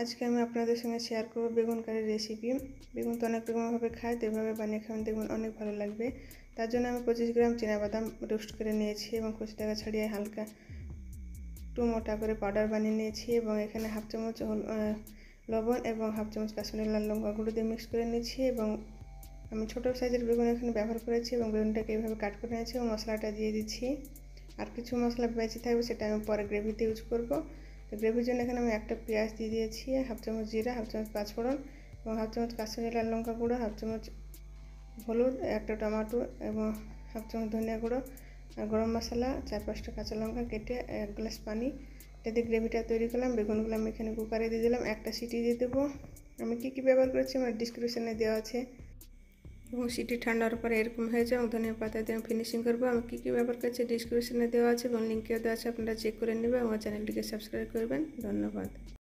আজকে আমি আপনাদের সঙ্গে শেয়ার করব বেগুন কারির রেসিপি। বেগুন তো অনেক রকমভাবে খায়, তো এভাবে বানিয়ে খাবেন, দেখবেন অনেক ভালো লাগবে। তার জন্য আমি 25 গ্রাম চীনাবাদাম রোস্ট করে নিয়েছি এবং খোসাটাকে ছাড়িয়ে হালকা একটু মোটা করে পাউডার বানিয়ে নিয়েছি এবং এখানে হাফ চামচ লবণ এবং হাফ চামচ কাশ্মীরি লাল লঙ্কা গুঁড়ো দিয়ে মিক্স করে নিয়েছি এবং আমি ছোটো সাইজের বেগুন এখানে ব্যবহার করেছি এবং বেগুনটাকে এইভাবে কাট করে নিয়েছি এবং মশলাটা দিয়ে দিচ্ছি। আর কিছু মশলা বেঁচে থাকবে, সেটা আমি পরে গ্রেভিতে ইউজ করব। তো গ্রেভির জন্য এখানে আমি একটা পেঁয়াজ দিয়ে দিয়েছি, হাফ চামচ জিরা, হাফ চামচ পাঁচফোড়ন এবং হাফ চামচ কাশ্মীরি লাল লঙ্কা গুঁড়ো, হাফ চামচ হলুদ, একটা টমেটো এবং হাফ চামচ ধনিয়া গুঁড়ো আর গরম মশলা, 4-5টা কাঁচা লঙ্কা কেটে, 1 গ্লাস পানি। এটা দিয়ে গ্রেভিটা তৈরি করলাম। বেগুনগুলো আমি এখানে কুকারে দিয়ে দিলাম, একটা সিটি দিয়ে দেবো। আমি কী ব্যবহার করেছি আমার ডিসক্রিপশনে দেওয়া আছে এবং সিটি ঠান্ডার পরে এরকম হয়েছে এবং ধনিয়া পাতা দিয়ে আমি ফিনিশিং করবো। আমি কী ব্যবহার করছি ডিসক্রিপশনে দেওয়া আছে এবং লিঙ্কেও দেওয়া আছে, আপনারা চেক করে নেবেন এবং চ্যানেলটিকে সাবস্ক্রাইব করবেন। ধন্যবাদ।